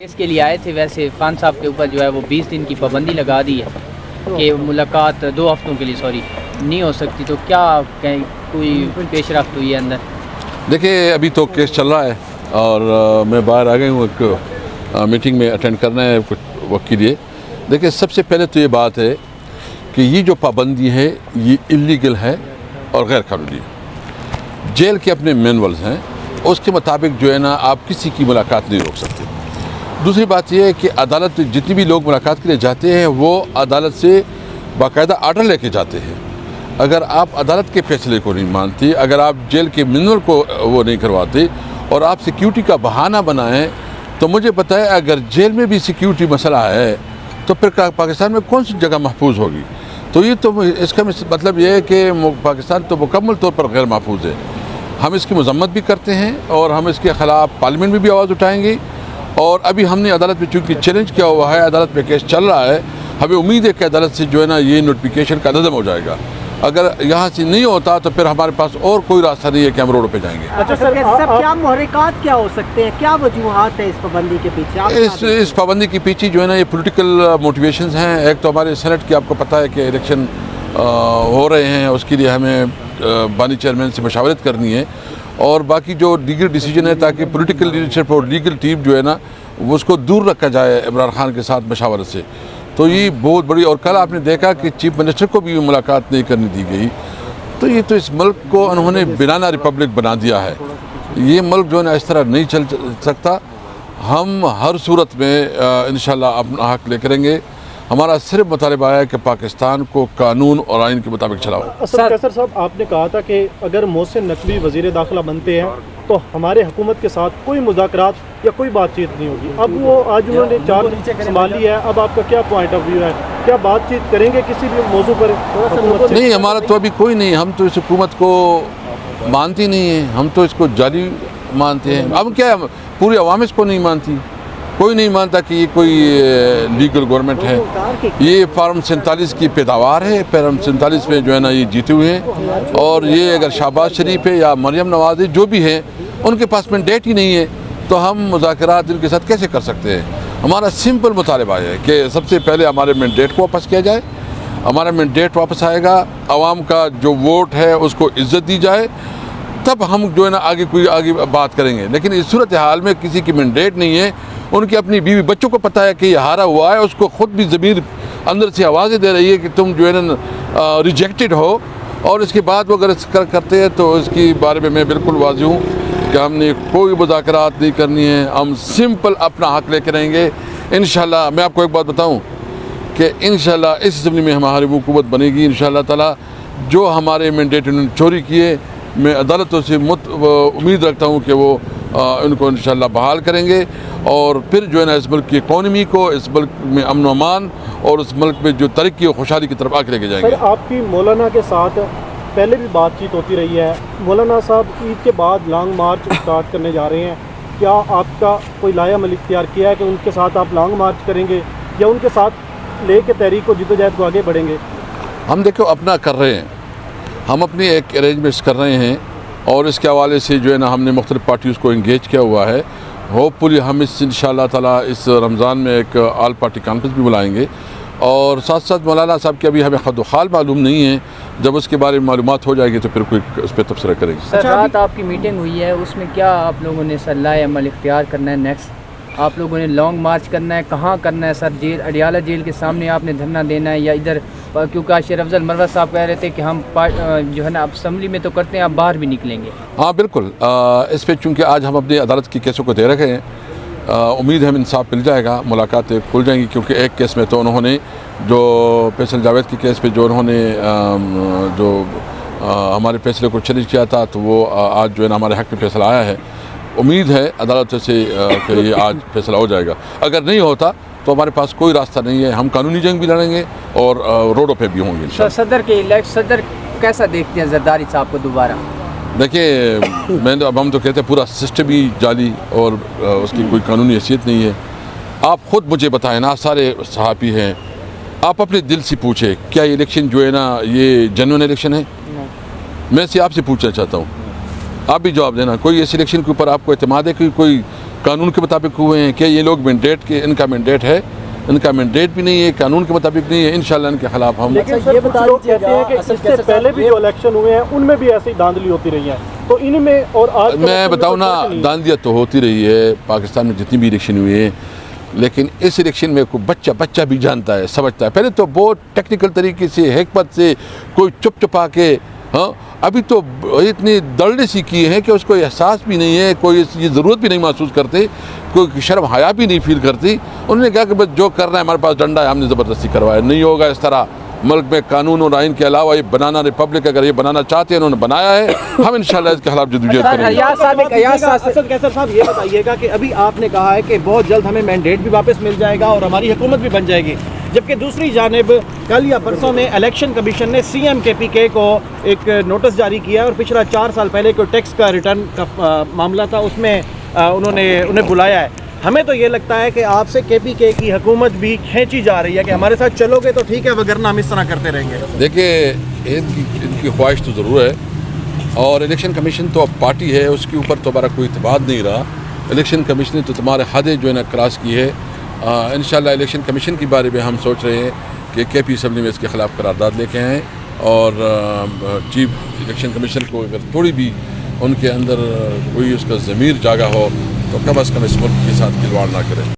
اس کے لیے آئے تھے، ویسے خان صاحب کے اوپر جو ہے وہ 20 دن کی پابندی لگا دی ہے کہ ملاقات 2 ہفتوں کے لیے نہیں ہو سکتی، تو کیا کوئی پیش رفت ہوئی ہے اندر؟ دیکھیے ابھی تو کیس چل رہا ہے اور میں باہر آ گئی ہوں، ایک میٹنگ میں اٹینڈ کرنا ہے کچھ وقت کے لیے۔ دیکھیے سب سے پہلے تو یہ بات ہے کہ یہ جو پابندی ہے یہ اللیگل ہے اور غیر قانونی ہے۔ جیل کے اپنے مینولز ہیں، اس کے مطابق جو ہے نا آپ کسی کی ملاقات نہیں روک سکتے۔ دوسری بات یہ ہے کہ عدالت جتنی بھی لوگ ملاقات کے لیے جاتے ہیں وہ عدالت سے باقاعدہ آرڈر لے کے جاتے ہیں۔ اگر آپ عدالت کے فیصلے کو نہیں مانتے، اگر آپ جیل کے مینول کو وہ نہیں کرواتے اور آپ سیکیورٹی کا بہانہ بنائیں، تو مجھے بتائیں اگر جیل میں بھی سیکیورٹی مسئلہ ہے تو پھر پاکستان میں کون سی جگہ محفوظ ہوگی؟ تو یہ تو اس کا مطلب یہ ہے کہ پاکستان تو مکمل طور پر غیر محفوظ ہے۔ ہم اس کی مذمت بھی کرتے ہیں اور ہم اس کے خلاف پارلیمنٹ میں بھی آواز اٹھائیں گے، اور ابھی ہم نے عدالت میں چونکہ چیلنج کیا ہوا ہے، عدالت میں کیس چل رہا ہے، ہمیں امید ہے کہ عدالت سے جو ہے نا یہ نوٹیفیکیشن کا نظم ہو جائے گا۔ اگر یہاں سے نہیں ہوتا تو پھر ہمارے پاس اور کوئی راستہ نہیں ہے کہ ہم روڈوں پہ جائیں گے۔ اچھا سر، کیا محرکات کیا ہو سکتے ہیں، کیا وجوہات ہیں اس پابندی کے پیچھے؟ اس پابندی کے پیچھے جو ہے نا یہ پولیٹیکل موٹیویشنز ہیں۔ ایک تو ہمارے سینٹ کی آپ کو پتہ ہے کہ الیکشن ہو رہے ہیں، اس کے لیے ہمیں بانی چیئرمین سے مشاورت کرنی ہے، اور باقی جو لیگل ڈیسیجن ہے تاکہ پولیٹیکل لیڈرشپ اور لیگل ٹیم جو ہے نا وہ اس کو دور رکھا جائے عمران خان کے ساتھ مشاورت سے، تو یہ بہت بڑی۔ اور کل آپ نے دیکھا کہ چیف منسٹر کو بھی ملاقات نہیں کرنے دی گئی، تو یہ تو اس ملک کو انہوں نے بنانا ریپبلک بنا دیا ہے۔ یہ ملک جو ہے نا اس طرح نہیں چل سکتا۔ ہم ہر صورت میں انشاءاللہ اپنا حق لے کریں گے۔ ہمارا صرف مطالبہ ہے کہ پاکستان کو قانون اور آئین کے مطابق چلاؤ۔ کیسر صاحب، آپ نے کہا تھا کہ اگر محسن نقوی وزیر داخلہ بنتے ہیں تو ہمارے حکومت کے ساتھ کوئی مذاکرات یا کوئی بات چیت نہیں ہوگی۔ اب وہ آج انہوں نے چارج سنبھالی ہے، اب آپ کا کیا پوائنٹ آف ویو ہے؟ کیا بات چیت کریں گے کسی بھی موضوع پر؟ نہیں، ہمارا تو ابھی کوئی نہیں، ہم تو اس حکومت کو مانتی نہیں ہیں، ہم تو اس کو جعلی مانتے ہیں۔ اب کیا پوری عوام اس کو نہیں مانتی، کوئی نہیں مانتا کہ یہ کوئی لیگل گورنمنٹ ہے۔ یہ فارم 47 کی پیداوار ہے، فارم 47 میں جو ہے نا یہ جیتے ہوئے ہیں، اور یہ اگر شہباز شریف ہے یا مریم نواز ہے جو بھی ہیں ان کے پاس مینڈیٹ ہی نہیں ہے، تو ہم مذاکرات ان کے ساتھ کیسے کر سکتے ہیں؟ ہمارا سمپل مطالبہ ہے کہ سب سے پہلے ہمارے مینڈیٹ کو واپس کیا جائے۔ ہمارا مینڈیٹ واپس آئے گا، عوام کا جو ووٹ ہے اس کو عزت دی جائے، تب ہم جو ہے نا آگے بات کریں گے۔ لیکن اس صورتحال میں کسی کی مینڈیٹ نہیں ہے، ان کی اپنی بیوی بچوں کو پتہ ہے کہ یہ ہارا ہوا ہے، اس کو خود بھی ضمیر اندر سے آوازیں دے رہی ہے کہ تم جو ہے نا ریجیکٹڈ ہو، اور اس کے بعد وہ اگر کرتے ہیں تو اس کے بارے میں بالکل واضح ہوں کہ ہم نے کوئی مذاکرات نہیں کرنی ہے، ہم سمپل اپنا حق لے کے رہیں گے انشاءاللہ۔ میں آپ کو ایک بات بتاؤں کہ انشاءاللہ اس اسمبلی میں ہماری حکومت بنے گی انشاءاللہ تعالیٰ۔ جو ہمارے مینڈیٹ انہوں نے چوری کیے، میں عدالتوں سے امید رکھتا ہوں کہ وہ ان کو انشاءاللہ بحال کریں گے، اور پھر جو ہے نا اس ملک کی اکانومی کو، اس ملک میں امن و امان اور اس ملک میں جو ترقی اور خوشحالی کی طرف آگے لے کے جائیں گے۔ سر، آپ کی مولانا کے ساتھ پہلے بھی بات چیت ہوتی رہی ہے، مولانا صاحب عید کے بعد لانگ مارچ اسٹارٹ کرنے جا رہے ہیں، کیا آپ کا کوئی لایا عمل اختیار کیا ہے کہ ان کے ساتھ آپ لانگ مارچ کریں گے یا ان کے ساتھ لے کے تحریک کو جدوجہد کو آگے بڑھیں گے؟ ہم دیکھو اپنا کر رہے ہیں، ہم اپنی ایک ارینجمنٹس کر رہے ہیں، اور اس کے حوالے سے جو ہے نا ہم نے مختلف پارٹیز کو انگیج کیا ہوا ہے۔ ہوپفلی ہم اس انشاءاللہ تعالیٰ اس رمضان میں ایک آل پارٹی کانفرنس بھی بلائیں گے، اور ساتھ ساتھ مولانا صاحب کی ابھی ہمیں خد و خال معلوم نہیں ہے، جب اس کے بارے میں معلومات ہو جائے گی تو پھر کوئی اس پہ تبصرہ کریں گے۔ سر، رات آپ کی میٹنگ ہوئی ہے، اس میں کیا آپ لوگوں نے صلاح عمل اختیار کرنا ہے؟ نیکسٹ آپ لوگوں نے لانگ مارچ کرنا ہے، کہاں کرنا ہے سر؟ جیل اڈیالہ جیل کے سامنے آپ نے دھرنا دینا ہے یا ادھر؟ کیونکہ شیر افضل مروت صاحب کہہ رہے تھے کہ ہم جو ہے نا اسمبلی میں تو کرتے ہیں، آپ باہر بھی نکلیں گے۔ ہاں بالکل، اس پہ چونکہ آج ہم اپنی عدالت کی کیسوں کو دے رکھے ہیں، امید ہے ہمیں انصاف مل جائے گا، ملاقاتیں کھل جائیں گی، کیونکہ ایک کیس میں تو انہوں نے جو فیصل جاوید کے کیس پہ جو انہوں نے جو ہمارے فیصلے کو چیلنج کیا تھا، تو وہ آج جو ہے نا ہمارے حق میں فیصلہ آیا ہے۔ امید ہے عدالت سے کہ یہ آج فیصلہ ہو جائے گا۔ اگر نہیں ہوتا تو ہمارے پاس کوئی راستہ نہیں ہے، ہم قانونی جنگ بھی لڑیں گے اور روڈوں پہ بھی ہوں گے۔ صدر کیسا دیکھتے ہیں زرداری صاحب کو دوبارہ؟ دیکھیے ہم تو کہتے ہیں پورا سسٹم ہی جعلی اور اس کی کوئی قانونی حیثیت نہیں ہے۔ آپ خود مجھے بتائیں نا، سارے صحافی ہیں، آپ اپنے دل سے پوچھیں کیا یہ الیکشن جو ہے نا یہ جنوین الیکشن ہے؟ میں سے آپ سے پوچھنا چاہتا ہوں آپ بھی جواب دینا. کوئی اس الیکشن کے اوپر آپ کو اعتماد ہے کہ کوئی قانون کے مطابق ہوئے ہیں؟ کہ یہ لوگ مینڈیٹ کے ان کا مینڈیٹ ہے؟ ان کا مینڈیٹ بھی نہیں ہے, قانون کے مطابق نہیں ہے. انشاءاللہ ان کے خلاف ہم لیکن سر کچھ لوگ کہتے ہیں کہ اس سے پہلے بھی جو الیکشن ہوئے ہیں ان میں بھی ایسی دھاندلی ہوتی رہی ہے, تو ان میں اور آج میں بتاؤں نا, دھاندلیاں تو ہوتی رہی ہے پاکستان میں جتنی بھی الیکشن ہوئے ہیں, لیکن اس الیکشن میں کوئی بچہ بھی جانتا ہے, سمجھتا ہے. پہلے تو بہت ٹیکنیکل طریقے سے, حکمت سے, کوئی چپ چپا کے, ہاں ابھی تو اتنی دلڑے سی کی ہیں کہ اس کو احساس بھی نہیں ہے, کوئی یہ ضرورت بھی نہیں محسوس کرتے, کوئی شرم حیا بھی نہیں فیل کرتی. انہوں نے کہا کہ بس جو کرنا ہے ہمارے پاس ڈنڈا ہے, ہم نے زبردستی کروایا. نہیں ہوگا اس طرح. ملک میں قانون اور آئین کے علاوہ یہ بنانا ریپبلک اگر یہ بنانا چاہتے ہیں, انہوں نے بنایا ہے, ہم انشاءاللہ اس کے خلاف جدوجہد کریں گے. اسد کیسر صاحب یہ بتائیے گا کہ ابھی آپ نے کہا ہے کہ بہت جلد ہمیں مینڈیٹ بھی واپس مل جائے گا اور ہماری حکومت بھی بن جائے گی, جبکہ دوسری جانب کل یا پرسوں میں الیکشن کمیشن نے سی ایم کے پی کے کو ایک نوٹس جاری کیا اور پچھلا 4 سال پہلے کوئی ٹیکس کا ریٹرن کا معاملہ تھا, اس میں انہیں بلایا ہے. ہمیں تو یہ لگتا ہے کہ آپ سے کے پی کے کی حکومت بھی کھینچی جا رہی ہے کہ ہمارے ساتھ چلو گے تو ٹھیک ہے, وگرنہ ہم اس طرح کرتے رہیں گے. دیکھیے ان کی خواہش تو ضرور ہے, اور الیکشن کمیشن تو اب پارٹی ہے, اس کے اوپر تو ہمارا کوئی اعتماد نہیں رہا. الیکشن کمیشن نے تو تمہارے حدیں جو ہے نا کراس کی ہے. انشاءاللہ الیکشن کمیشن کے بارے میں ہم سوچ رہے ہیں کہ کے پی اسمبلی میں اس کے خلاف قرارداد لے کے آئیں, اور چیف الیکشن کمیشن کو اگر تھوڑی بھی ان کے اندر کوئی اس کا ضمیر جاگا ہو تو کم از کم اس ملک کے ساتھ کھلواڑ نہ کرے.